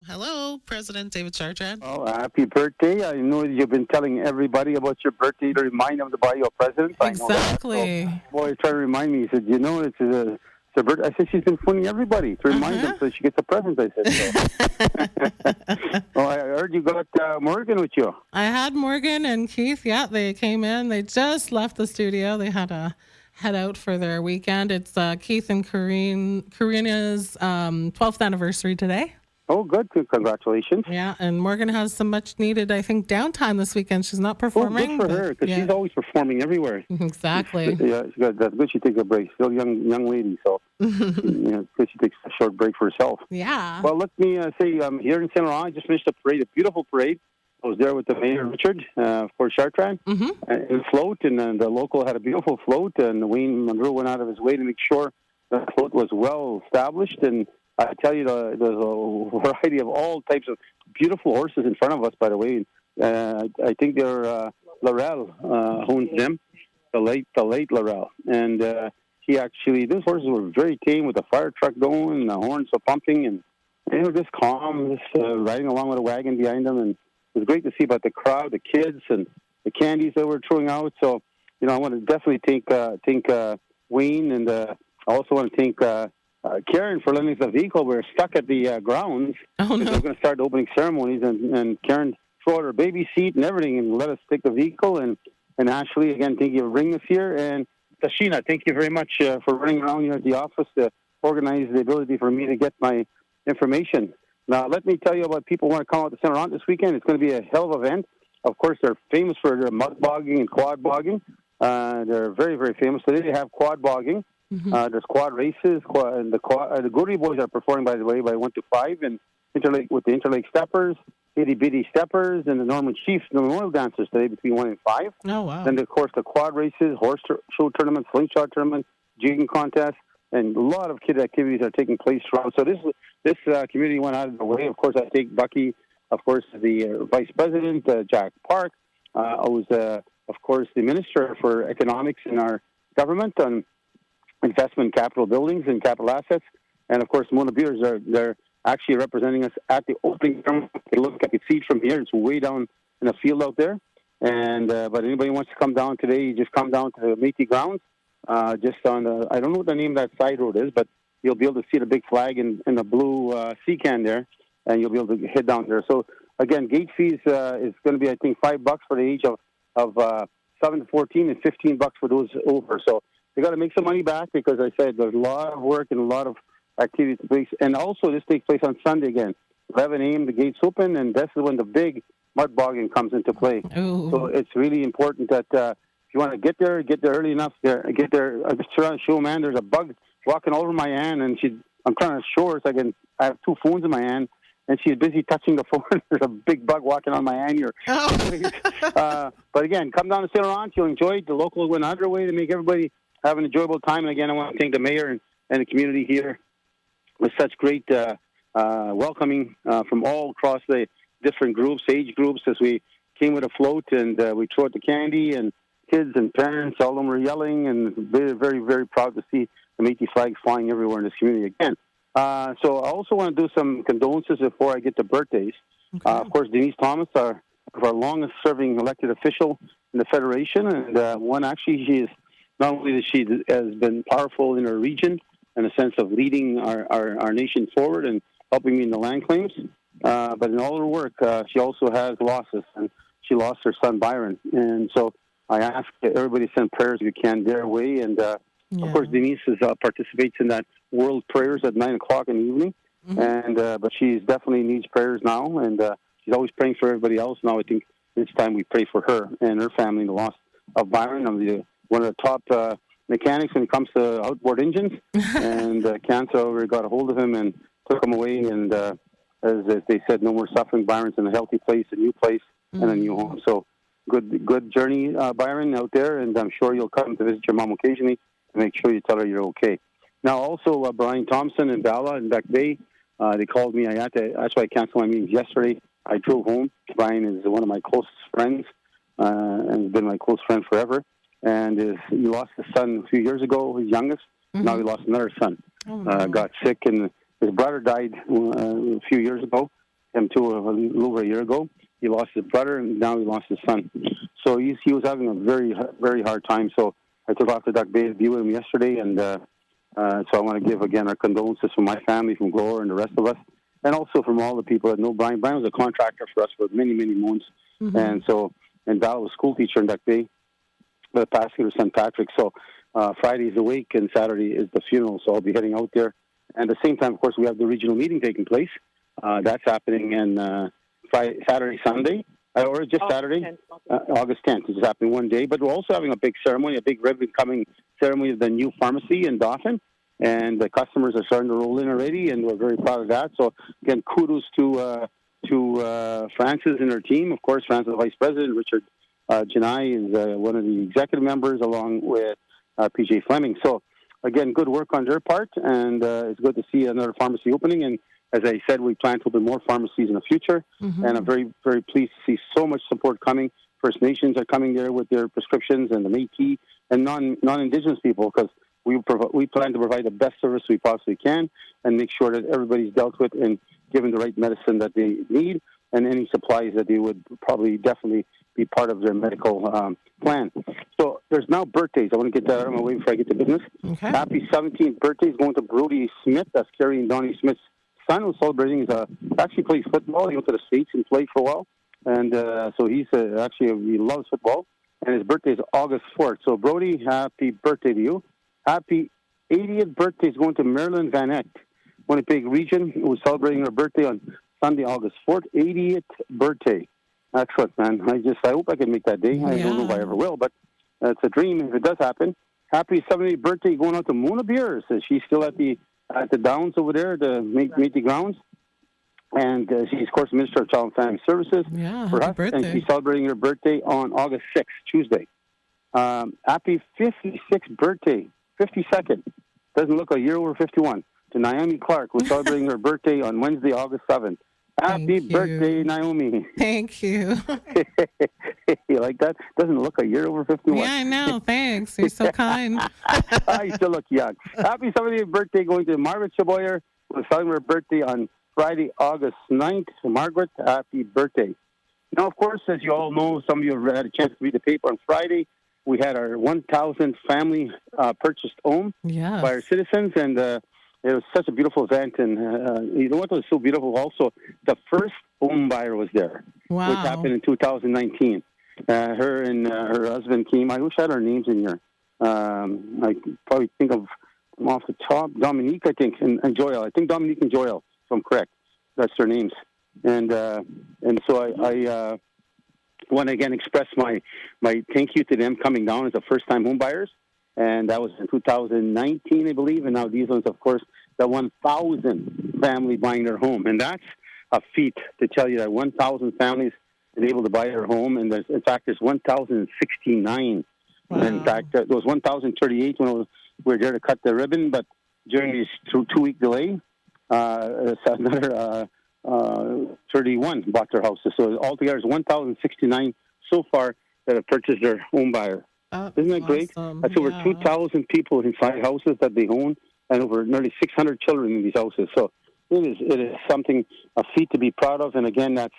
Hello, President David Chartrand. Oh, happy birthday. I know you've been telling everybody about your birthday to remind them to buy you a present. I know that. So, Exactly. boy, tried to remind me. He said, it's her birthday. I said, she's been phoning everybody to remind them so she gets a present. I said, so. Oh, I heard you got Morgan with you. I had Morgan and Keith. Yeah, they came in. They just left the studio. They had to head out for their weekend. It's Keith and Karina's 12th anniversary today. Oh, good. Congratulations. Yeah, and Morgan has some much needed, I think, downtime this weekend. She's not Oh, performing. good for her, because she's always performing everywhere. Exactly. Yeah, that's good. She takes a break. Still a young lady, so good she takes a short break for herself. Yeah. Well, let me say, here in Saint Laurent, I just finished a parade, a beautiful parade. I was there with the mayor, Richard, of course, Chartrand, and float, and the local had a beautiful float, and Wayne Monroe went out of his way to make sure the float was well established. And I tell you, there's a variety of all types of beautiful horses in front of us, by the way. I think they're Laurel owns them, the late Laurel. And those horses were very tame with the fire truck going, and the horns were pumping, and they were just calm, just riding along with a wagon behind them. And it was great to see about the crowd, the kids, and the candies that were throwing out. So, I want to definitely thank Wayne, and I also want to thank Karen for lending us the vehicle. We were stuck at the grounds. Oh, no. We were going to start the opening ceremonies, and Karen threw out her baby seat and everything and let us take the vehicle. And Ashley, again, thank you for bringing us here. And Tashina, thank you very much for running around here at the office to organize the ability for me to get my information. Now, let me tell you about people who want to come out to Saint Laurent this weekend. It's going to be a hell of an event. Of course, they're famous for their mud bogging and quad bogging. They're very, very famous. Today they have quad bogging. There's quad races. The Goody Boys are performing, by the way, by 1 to 5, and with the Interlake Steppers, Itty Bitty Steppers, and the Norman Chiefs, the Memorial Dancers today between 1 and 5. Oh, wow. Then, of course, the quad races, horse show tournaments, slingshot tournaments, jigging contests, and a lot of kid activities are taking place around. So this community went out of the way. Of course, I take Bucky, of course, the Vice President, Jack Park. I was, of course, the Minister for Economics in our government on investment capital buildings and capital assets. And, of course, Mona Beers, they're actually representing us at the opening ceremony. I could see it from here. It's way down in the field out there. And but anybody wants to come down today, you just come down to the Métis grounds. Just on the, I don't know what the name of that side road is, but you'll be able to see the big flag in the blue sea can there, and you'll be able to head down there. So, again, gate fees is going to be, I think, $5 for the age of 7 to 14 and $15 for those over. So they got to make some money back because I said there's a lot of work and a lot of activity to place. And also, this takes place on Sunday again. 11 a.m. the gates open, and that's when the big mud bogging comes into play. Ooh. So it's really important that if you want to get there early enough. Get there. I'm just trying to show, man, there's a bug walking over my hand, and I'm trying to show her so I have two phones in my hand, and she's busy touching the phone. There's a big bug walking on my hand here. Oh. But again, come down to Saint Laurent. You'll enjoy it. The locals went out of their way to make everybody have an enjoyable time. And again, I want to thank the mayor and the community here with such great welcoming from all across the different groups, age groups, as we came with a float and we threw out the candy, and kids and parents, all of them were yelling, and very, very, very proud to see the Métis flags flying everywhere in this community again. So I also want to do some condolences before I get to birthdays. Okay. Of course, Denise Thomas, our longest-serving elected official in the Federation, and one actually, she is not only that she has been powerful in her region in the sense of leading our nation forward and helping me in the land claims, but in all her work, she also has losses, and she lost her son Byron. And so I ask everybody to send prayers if you can their way. And of course, Denise participates in that World Prayers at 9 o'clock in the evening, and but she definitely needs prayers now, and she's always praying for everybody else. Now I think it's time we pray for her and her family in the loss of Byron. I'm one of the top mechanics when it comes to outboard engines, and cancer already got a hold of him and took him away, and as they said, no more suffering. Byron's in a healthy place, a new place, and a new home. So good journey, Byron, out there, and I'm sure you'll come to visit your mom occasionally to make sure you tell her you're okay. Now, also, Brian Thompson and Bella in Back Bay, they called me. That's why I canceled my meetings yesterday. I drove home. Brian is one of my closest friends, and has been my close friend forever. And he lost his son a few years ago, his youngest. Now he lost another son. Got sick, and his brother died a few years ago. him too a little over a year ago. He lost his brother, and now he lost his son. So he was having a very, very hard time. So I took off to Duck Bay to be with him yesterday, and so I want to give, again, our condolences from my family, from Gloria and the rest of us, and also from all the people that know Brian. Brian was a contractor for us for many, many months, and Val was a school teacher in Duck Bay, the pastor of St. Patrick. So Friday is the wake, and Saturday is the funeral, so I'll be heading out there. And at the same time, of course, we have the regional meeting taking place. That's happening in Saturday, Sunday, or just Saturday, 10th. August 10th. It's happening one day. But we're also having a big ceremony, a big ribbon-cutting ceremony of the new pharmacy in Dauphin. And the customers are starting to roll in already, and we're very proud of that. So, again, kudos to Frances and her team. Of course, Frances, the Vice President. Richard Janai is one of the executive members, along with PJ Fleming. So, again, good work on their part, and it's good to see another pharmacy opening. And as I said, we plan to open more pharmacies in the future, and I'm very, very pleased to see so much support coming. First Nations are coming there with their prescriptions, and the Métis and non-Indigenous people, because we plan to provide the best service we possibly can and make sure that everybody's dealt with and given the right medicine that they need, and any supplies that they would probably definitely be part of their medical plan. So there's now birthdays. I want to get that out of my way before I get to business. Okay. Happy 17th birthday is going to Brody Smith. That's Carrie and Donnie Smith's son, who's celebrating. Actually plays football. He went to the States and played for a while. And so he loves football. And his birthday is August 4th. So, Brody, happy birthday to you. Happy 80th birthday is going to Marilyn Van Eck, Winnipeg Region, who's celebrating her birthday on Sunday, August 4th. 80th birthday. Excellent, man. I hope I can make that day. I don't know if I ever will, but it's a dream if it does happen. Happy 70th birthday going out to Mona Beers. She's still at the Downs over there, the Métis grounds. And she's, of course, Minister of Child and Family Services for us. Birthday. And she's celebrating her birthday on August 6th, Tuesday. Happy 56th birthday, 52nd. Doesn't look a year over 51. To Naomi Clarke, who's celebrating her birthday on Wednesday, August 7th. Happy birthday, Naomi. Thank you. You like that? Doesn't look a year over 51. Yeah, I know. Thanks. You're so kind. You still look young. Happy 70th birthday going to Margaret Chaboyer, who's celebrating her birthday on Friday, August 9th. Margaret, happy birthday. Now, of course, as you all know, some of you have had a chance to read the paper on Friday. We had our 1,000th family purchased home by our citizens, and it was such a beautiful event. And you know what was so beautiful also? The first home buyer was there, which happened in 2019. Her and her husband came. I wish I had our names in here. I probably think of them off the top. Dominique, I think, and Joel. I think Dominique and Joel, if I'm correct. That's their names. And so I want to again express my thank you to them coming down as a first-time home buyers. And that was in 2019, I believe. And now these ones, of course, the 1,000 family buying their home. And that's a feat to tell you that 1,000 families been able to buy their home. And in fact, there's 1,069. Wow. In fact, there was 1,038 when we were there to cut the ribbon. But during this two-week delay, another 31 bought their houses. So altogether, it's 1,069 so far that have purchased their home buyer. Isn't that great? That's over 2,000 people inside houses that they own, and over nearly 600 children in these houses. So it is something, a feat to be proud of. And again, that's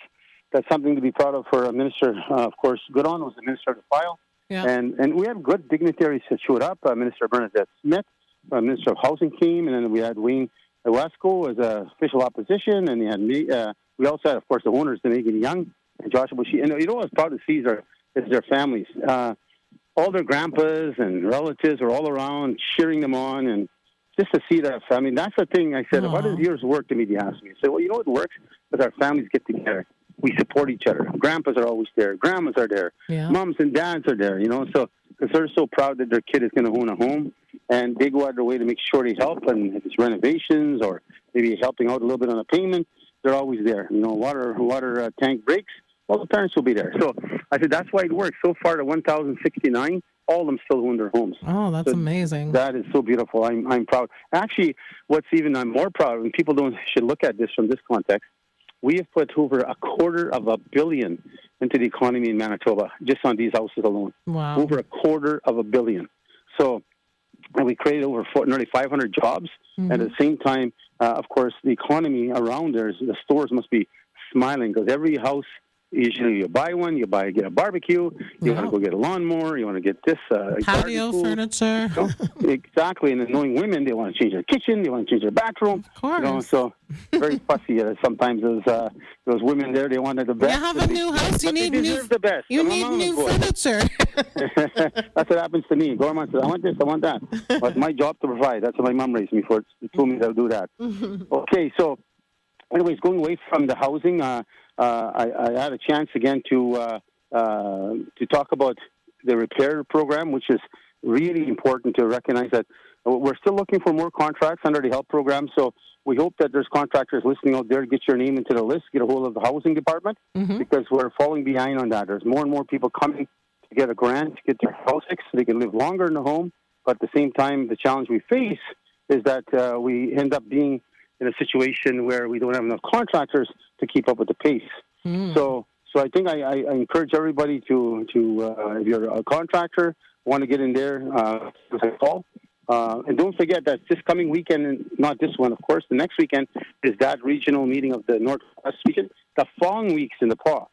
something to be proud of for a minister. Of course, Goodon was the minister of the file. Yeah. And we had good dignitaries that showed up. Minister Bernadette Smith, Minister of Housing came, and then we had Wayne Wasco as official opposition, and we also had, of course, the owners, Megan Young and Joshua Bushy. And you know what I was proud to see is their families. All their grandpas and relatives are all around cheering them on, and just to see that family. That's the thing I said. What is yours work to me? They asked me. I said, well, you know what works? Because our families get together. We support each other. Grandpas are always there. Grandmas are there. Yeah. Moms and dads are there, so because they're so proud that their kid is going to own a home, and they go out of their way to make sure they help, and if it's renovations or maybe helping out a little bit on a payment, they're always there. Water tank breaks, well, the parents will be there. So I said, that's why it works. So far, the 1,069, all of them still own their homes. Oh, that's amazing. That is so beautiful. I'm proud. Actually, I'm more proud, and people should look at this from this context, we have put over $250 million into the economy in Manitoba, just on these houses alone. Wow. Over $250 million. So, and we created over nearly 500 jobs. Mm-hmm. And at the same time, of course, the economy around there, the stores must be smiling because every house, usually you buy one, get a barbecue, you want to go get a lawnmower, you want to get this patio furniture. Exactly, and then knowing women, they want to change their kitchen, they want to change their bathroom. Of course. So very fussy. Sometimes those women there, they wanted the best. You have a new house, you need the best. You need new furniture. That's what happens to me. Gorman says, I want this, I want that. But it's my job to provide. That's what my mom raised me for. She told me to do that. Okay, so anyways, going away from the housing, I had a chance again to talk about the repair program, which is really important to recognize that we're still looking for more contracts under the help program. So we hope that there's contractors listening out there. Get your name into the list. Get a hold of the housing department because we're falling behind on that. There's more and more people coming to get a grant to get their house fixed so they can live longer in the home. But at the same time, the challenge we face is that we end up being in a situation where we don't have enough contractors to keep up with the pace. So I think I encourage everybody to if you're a contractor, want to get in there, give us a call. And don't forget that this coming weekend, not this one, of course, the next weekend is that regional meeting of the Northwest region. The following week's in the PAW.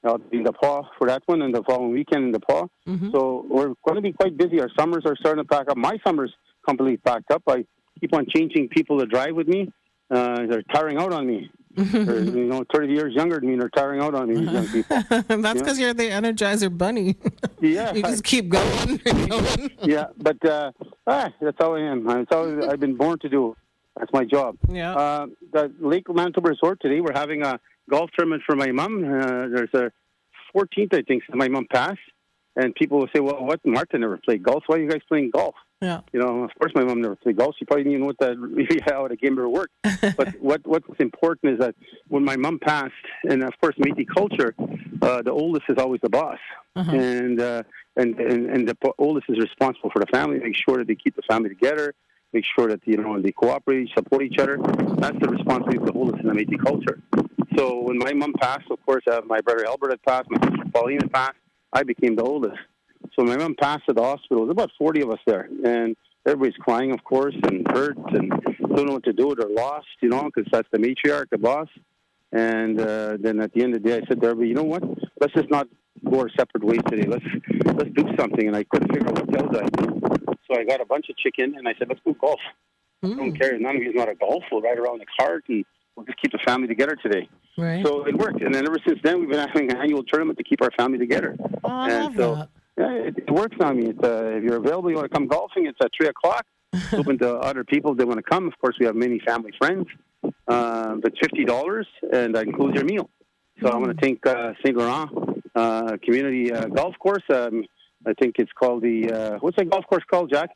I'll be in the PAW for that one, and the following weekend in the PAW. So we're going to be quite busy. Our summers are starting to pack up. My summer's completely packed up. I keep on changing people to drive with me. They're tiring out on me. They're 30 years younger than me. They're tiring out on me, these young people. That's because you're the Energizer Bunny. Yeah. You just keep going and going. Yeah, but that's how I am. That's how I've been born to do. That's my job. Yeah. The Lake Manitoba Resort today, we're having a golf tournament for my mom. There's a 14th, I think, since my mom passed. And people will say, well, what? Martha never played golf. Why are you guys playing golf? Yeah. Of course my mom never played golf. She probably didn't even know how the game ever worked. But what's important is that when my mom passed, and of course Métis culture, the oldest is always the boss. And the oldest is responsible for the family, make sure that they keep the family together, make sure that they cooperate, support each other. That's the responsibility of the oldest in the Métis culture. So when my mom passed, of course, my brother Albert had passed, my sister Pauline had passed, I became the oldest. So my mom passed at the hospital. There's about 40 of us there. And everybody's crying, of course, and hurt and don't know what to do. They're lost, because that's the matriarch, the boss. And then at the end of the day, I said to everybody, you know what? Let's just not go our separate ways today. Let's do something. And I couldn't figure out what else I do. So I got a bunch of chicken, and I said, let's go golf. I don't care. None of you know how to golf. We'll ride around the cart, and we'll just keep the family together today. Right. So it worked. And then ever since then, we've been having an annual tournament to keep our family together. Oh, I love that. Yeah, it works on me. If you're available, you want to come golfing, it's at 3 o'clock. It's open to other people that want to come. Of course, we have many family friends. But $50, and that includes your meal. So I want to thank St. Laurent Community Golf Course. I think it's called what's that golf course called, Jack?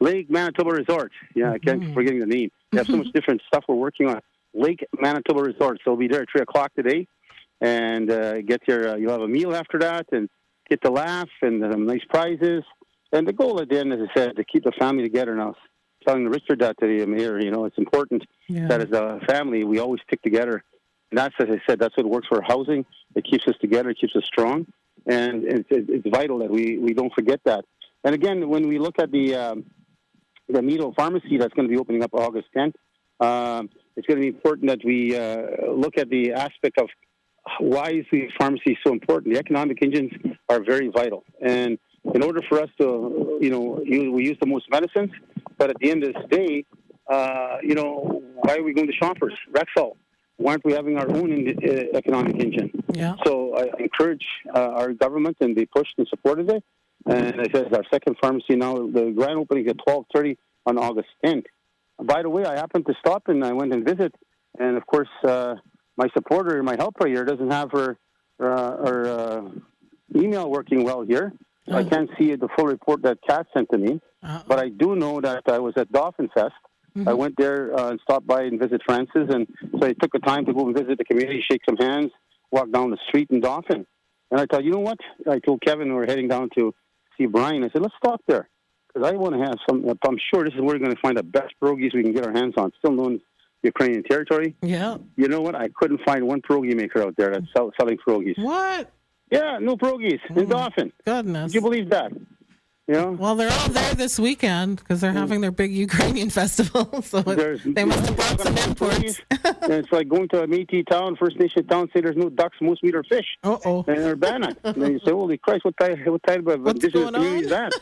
Lake Manitoba Resort. Yeah, I keep forgetting the name. They have so much different stuff we're working on. Lake Manitoba Resort. So we'll be there at 3 o'clock today. And you'll have a meal after that, and get to laugh, and nice prizes. And the goal at the end, as I said, to keep the family together. And I was telling Richard that today, Mayor, it's important that as a family, we always stick together. And that's, as I said, that's what works for housing. It keeps us together, it keeps us strong. And it's vital that we don't forget that. And again, when we look at the Meadow Pharmacy that's going to be opening up August 10th, it's going to be important that we look at the aspect of why is the pharmacy so important. The economic engines are very vital. And in order for us to, we use the most medicines, but at the end of the day, why are we going to Shoppers? Rexall. Why aren't we having our own economic engine? Yeah. So I encourage our government, and they pushed and supported it. And I said it's our second pharmacy now. The grand opening is at 12:30 on August 10th. By the way, I happened to stop and I went and visit. And of course, my supporter, my helper here, doesn't have her email working well here. So I can't see the full report that Kat sent to me. But I do know that I was at Dauphin Fest. I went there and stopped by and visit Francis, and so I took the time to go and visit the community, shake some hands, walk down the street in Dauphin. And I thought, you know what? I told Kevin we were heading down to see Brian. I said, let's stop there, because I want to have some. I'm sure this is where we're going to find the best pierogies we can get our hands on, still known as Ukrainian territory. Yeah. You know what? I couldn't find one pierogi maker out there that's selling pierogies. What? Yeah, no pierogies in Dauphin. Goodness. Did you believe that? You know? Well, they're all there this weekend because they're having their big Ukrainian festival. So they must have brought some imports. And it's like going to a Métis town, First Nation town, say there's no ducks, moose, meat, or fish. Uh-oh. And they're banning. And then you say, holy Christ, what type of indigenous community is that?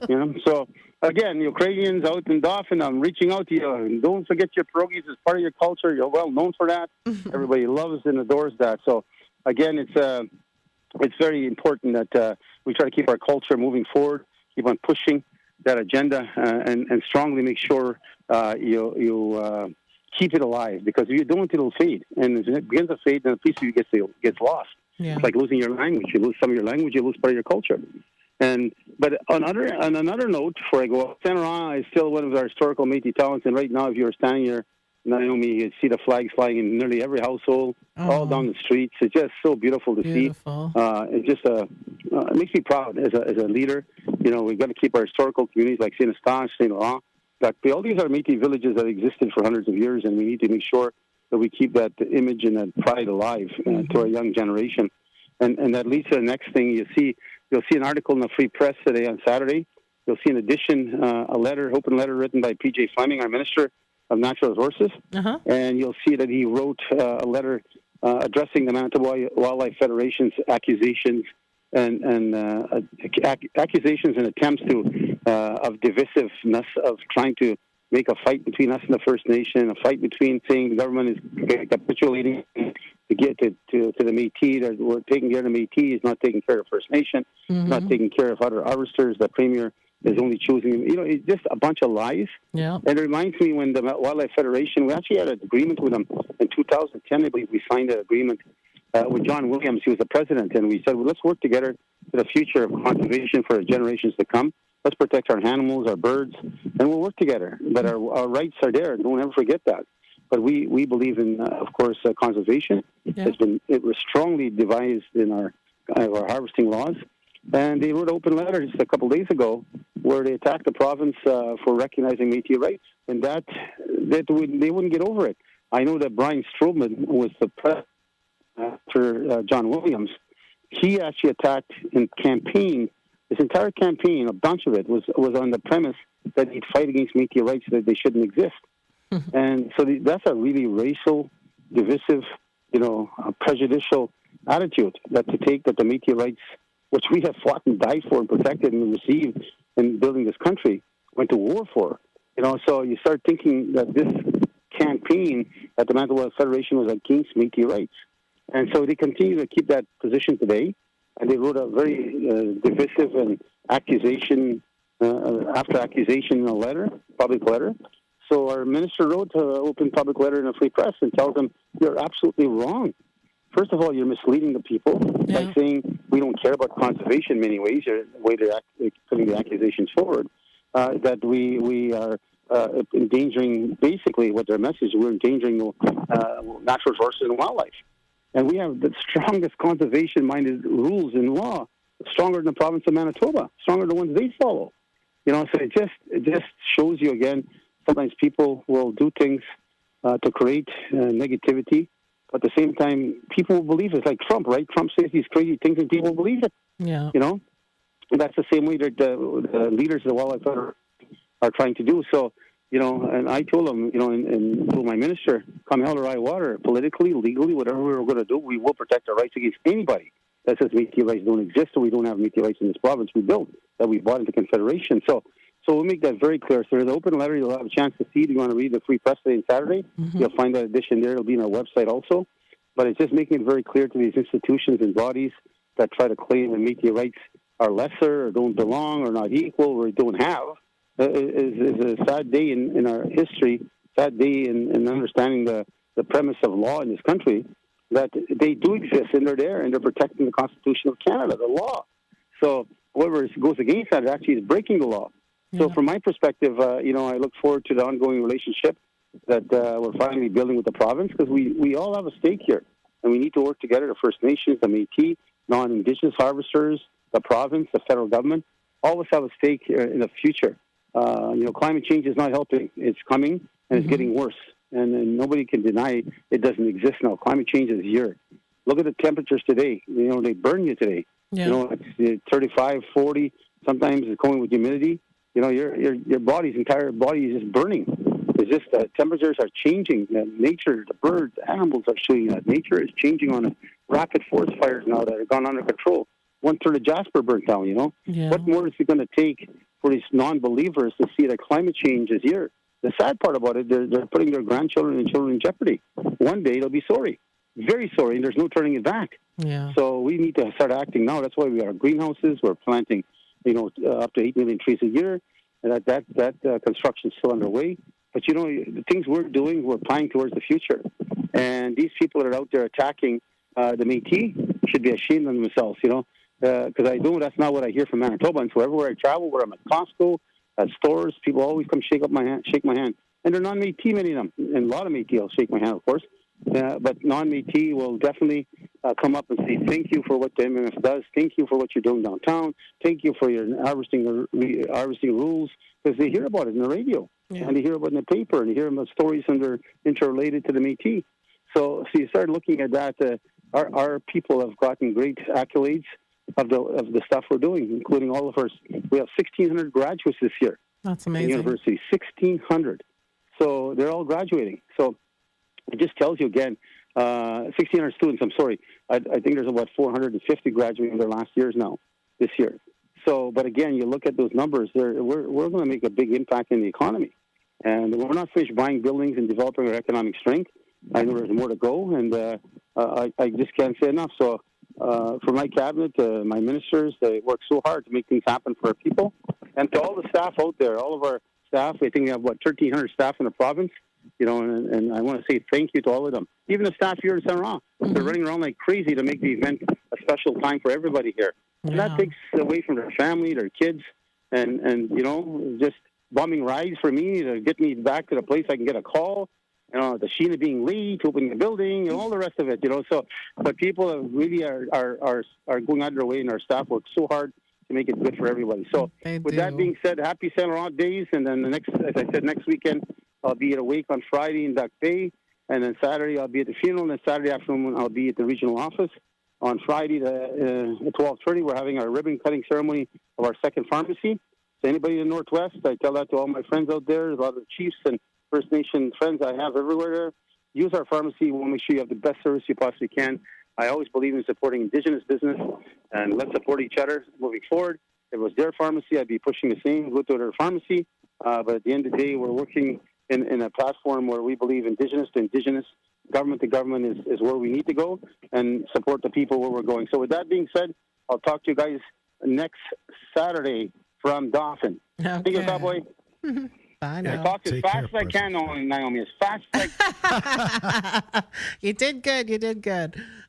You know? So, again, Ukrainians out in Dauphin, I'm reaching out to you. And don't forget your pierogies as part of your culture. You're well known for that. Everybody loves and adores that. So, again, it's very important that we try to keep our culture moving forward, keep on pushing that agenda, and strongly make sure you keep it alive. Because if you don't, it'll fade. And if it begins to fade, then a piece of you gets lost. Yeah. It's like losing your language. You lose some of your language, you lose part of your culture. But on another note, before I go, Chartrand is still one of our historical Métis towns. And right now, if you're standing here, Naomi, you see the flags flying in nearly every household, all down the streets. It's just so beautiful to see. It's just it makes me proud as a leader. You know, we've got to keep our historical communities like Saint Eustache, Saint Laurent. All these are Métis villages that existed for hundreds of years, and we need to make sure that we keep that image and that pride alive to our young generation. And that leads to the next thing. You'll see an article in the Free Press today on Saturday. You'll see in addition open letter written by P.J. Fleming, our Minister of Natural Resources, and you'll see that he wrote a letter addressing the Manitoba Wildlife Federation's accusations and accusations and attempts of divisiveness, of trying to make a fight between us and the First Nation, a fight between saying the government is capitulating to get to the Métis, that we're taking care of the Métis, is not taking care of First Nation, not taking care of other harvesters. The Premier is only choosing, it's just a bunch of lies. Yeah. And it reminds me when the Wildlife Federation, we actually had an agreement with them in 2010, I believe we signed an agreement with John Williams, who was the president, and we said, well, let's work together for the future of conservation for generations to come. Let's protect our animals, our birds, and we'll work together. But our rights are there. Don't ever forget that. But we believe in, of course, conservation. Yeah. It was strongly devised in our harvesting laws. And they wrote an open letter just a couple of days ago where they attacked the province for recognizing Métis rights, and that they wouldn't get over it. I know that Brian Strowman was the president after John Williams. He actually attacked in campaign. This entire campaign, a bunch of it, was on the premise that he'd fight against Métis rights, that they shouldn't exist. And so that's a really racial, divisive, prejudicial attitude that the Métis rights, which we have fought and died for and protected and received in building this country, went to war for. So you start thinking that this campaign at the Manitoba Federation was against Métis rights. And so they continue to keep that position today. And they wrote a very divisive and accusation, after accusation in a letter, public letter. So our minister wrote an open public letter in a Free Press and tells them, you're absolutely wrong. First of all, you're misleading the people by saying we don't care about conservation in many ways, the way they're putting the accusations forward, that we are endangering, basically what their message is, we're endangering natural resources and wildlife. And we have the strongest conservation-minded rules in law, stronger than the province of Manitoba, stronger than the ones they follow. So it just shows you again, sometimes people will do things to create negativity. At the same time, people will believe it. Like Trump, right? Trump says these crazy things and people believe it. Yeah. And that's the same way that the leaders of the Wildlife Federation are trying to do. So, and I told them, and told my minister, come hell or high water, politically, legally, whatever we're going to do, we will protect our rights against anybody that says Métis rights don't exist or we don't have Métis rights in this province we built, that we bought into Confederation. So we'll make that very clear. So there's an open letter. You'll have a chance to see it. You want to read the Free Press today and Saturday. You'll find that edition there. It'll be on our website also. But it's just making it very clear to these institutions and bodies that try to claim that Métis rights are lesser or don't belong or not equal or don't have. Is a sad day in our history, sad day in understanding the premise of law in this country, that they do exist and they're there and they're protecting the Constitution of Canada, the law. So whoever goes against that actually is breaking the law. So from my perspective, I look forward to the ongoing relationship that we're finally building with the province, because we all have a stake here. And we need to work together, the First Nations, the Métis, non-Indigenous harvesters, the province, the federal government. All of us have a stake in the future. Climate change is not helping. It's coming, and it's getting worse. And nobody can deny it doesn't exist now. Climate change is here. Look at the temperatures today. They burn you today. Yeah. It's 35, 40, sometimes it's going with humidity. You know, your entire body is just burning. It's just temperatures are changing. Nature, the birds, the animals are showing that nature is changing on a rapid forest fires now that have gone under control. 1/3 of Jasper burnt down. You know, what more is it going to take for these non-believers to see that climate change is here? The sad part about it, they're putting their grandchildren and children in jeopardy. One day they'll be sorry, very sorry, and there's no turning it back. Yeah. So we need to start acting now. That's why we are greenhouses. We're planting, up to 8 million trees a year, and that construction is still underway. But the things we're doing, we're planning towards the future. And these people that are out there attacking the Métis should be ashamed of themselves. Because I know that's not what I hear from Manitobans. So everywhere I travel, where I'm at Costco, at stores, people always come shake my hand. And they're non-Métis, many of them. And a lot of Métis will shake my hand, of course. But non-Métis will definitely come up and say, thank you for what the MMF does. Thank you for what you're doing downtown. Thank you for your harvesting rules. Because they hear about it in the radio. Yeah. And they hear about it in the paper. And they hear about stories and they're interrelated to the Métis. So you start looking at that. Our people have gotten great accolades of the stuff we're doing, including all of our. We have 1,600 graduates this year. That's amazing. In university, 1,600. So they're all graduating. So it just tells you again, 1,600 students. I'm sorry. I think there's about 450 graduating their last years now this year. So, but again, you look at those numbers. We're going to make a big impact in the economy, and we're not finished buying buildings and developing our economic strength. I know there's more to go, and I just can't say enough. So. For my cabinet, my ministers, they work so hard to make things happen for our people. And to all the staff out there, all of our staff, I think we have, 1,300 staff in the province, and I want to say thank you to all of them. Even the staff here in Chartrand, they're running around like crazy to make the event a special time for everybody here. Yeah. And that takes away from their family, their kids, and just bombing rides for me to get me back to the place I can get a call. The Sheena being late, opening the building, and all the rest of it, So, but people really are going out of their way, and our staff work so hard to make it good for everybody. So, with that being said, happy Saint Laurent days, and then next weekend, I'll be at a wake on Friday in Duck Bay, and then Saturday I'll be at the funeral, and then Saturday afternoon I'll be at the regional office. On Friday at 12:30, we're having our ribbon cutting ceremony of our second pharmacy. So, anybody in the Northwest, I tell that to all my friends out there, a lot of the chiefs and First Nation friends I have everywhere there. Use our pharmacy. We want to make sure you have the best service you possibly can. I always believe in supporting Indigenous business, and let's support each other moving forward. If it was their pharmacy, I'd be pushing the same, go to their pharmacy. But at the end of the day, we're working in a platform where we believe Indigenous to Indigenous, government to government is where we need to go, and support the people where we're going. So with that being said, I'll talk to you guys next Saturday from Dauphin. Okay. Thank you, Cowboy. I know. I talked as fast as I can, Naomi. As fast as I can. You did good.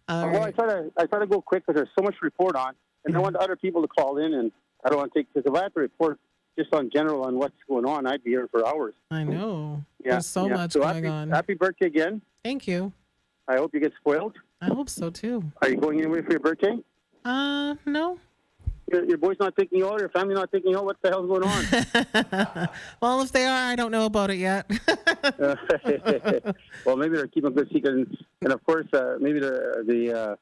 Well, I try to go quick because there's so much to report on, and I want other people to call in, and I don't want to take, because if I have to report just on general on what's going on, I'd be here for hours. I know. There's so much going on. Happy birthday again. Thank you. I hope you get spoiled. I hope so too. Are you going anywhere for your birthday? No. Your boy's not taking you out, your family not taking you out, what the hell's going on? Well, if they are, I don't know about it yet. Well, maybe they're keeping a good secret, and of course, maybe the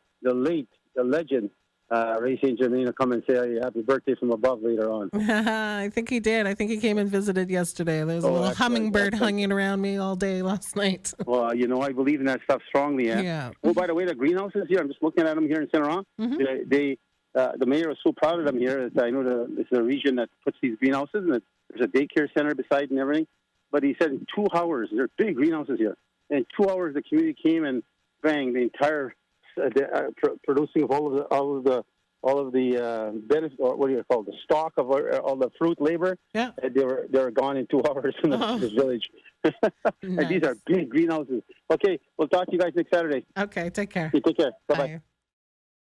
legend, Ray St. Germain will come and say, "Hey, happy birthday" from above later on. I think he did. I think he came and visited yesterday. There was a little hummingbird hanging around me all day last night. Well, I believe in that stuff strongly. Yeah. Oh, by the way, the greenhouses here, I'm just looking at them here in Saint Laurent. Mm-hmm. The mayor was so proud of them here. I know this is a region that puts these greenhouses, and there's a daycare center beside and everything. But he said in 2 hours, there are big greenhouses here. In 2 hours, the community came and bang, the entire producing of all of the benefits, or what do you call it, the stock of all the fruit labor. Yeah, they were gone in 2 hours in this village. And these are big greenhouses. Okay, we'll talk to you guys next Saturday. Okay, take care. Okay, take care. Bye-bye. Bye.